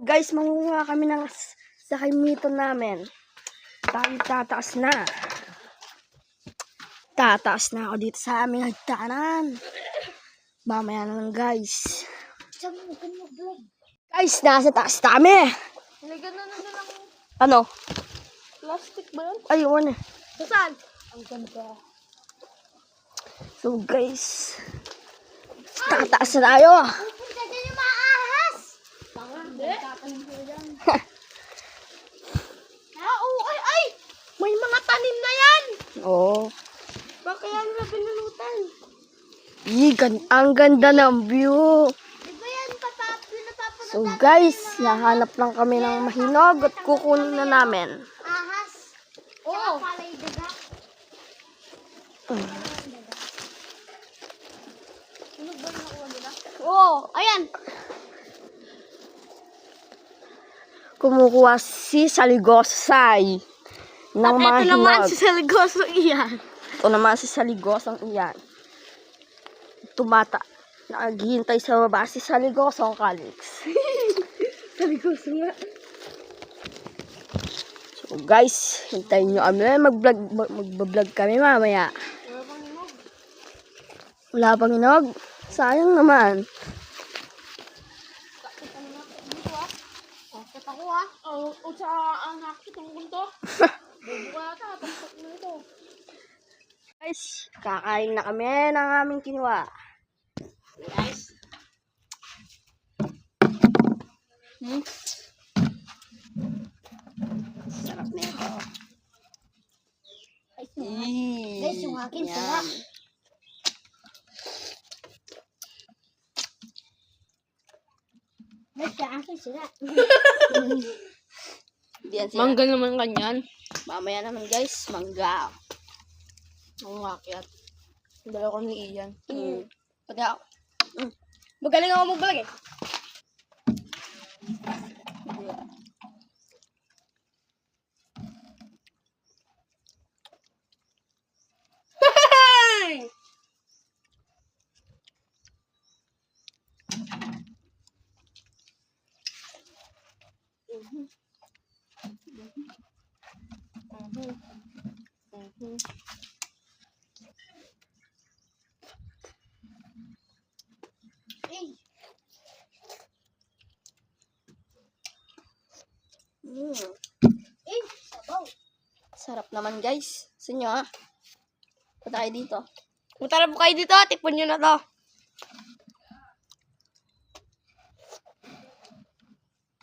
Guys, mangunguha kami ng sakimito namin. Tataas na. Tataas na ako dito sa aming hagdanan. Mamaya na lang, guys. Guys, nasa taas na kami. Nilagyan na lang. Ano? Plastic ba yun? Ayun eh. Saan? Ang ganda. So, guys. Tataas na tayo. Pupunta dyan yung mga ahas. Hindi. Tatanim ko dyan. Ay! May mga tanim na yan. Oo. Baka yan na pinulutan. Ang ganda ng view. Di ba yan pinapapanood? So, guys, nahanap lang kami ng mahinog at kukunin na namin. Ahas. Oo. Palay daga. Ano ba nakuha nila? Oo. Ayan. Kumukuha si Saligosay ng mga Ito naman hinog. si Saligoso iyan. Ito naman si Saligosang iyan. Naghihintay sa baba si Saligosong Calix. Saligoso nga. So guys, hintayin nyo kami. Mag-vlog kami mamaya. Wala pang hinog. Sayang naman. Bakit ako ha? O sa anak itong kunto. Bubuka ata, tapos na ito. Guys, kakain na kami ng aming kinuha. Guys. Sarap na ito. Guys, yung akin Yan. sarap. Guys, yung akin sarap. Diyan sila. Mangga naman kanyan. Mamaya naman guys, mangga. Ang akyat. Dalawa ko ni Ian. Pati ako. Magaling ako magbalag eh. Sabaw. Sarap naman guys. Sa inyo ha. Punta kayo dito. Punta na po kayo dito, tikpan nyo na to.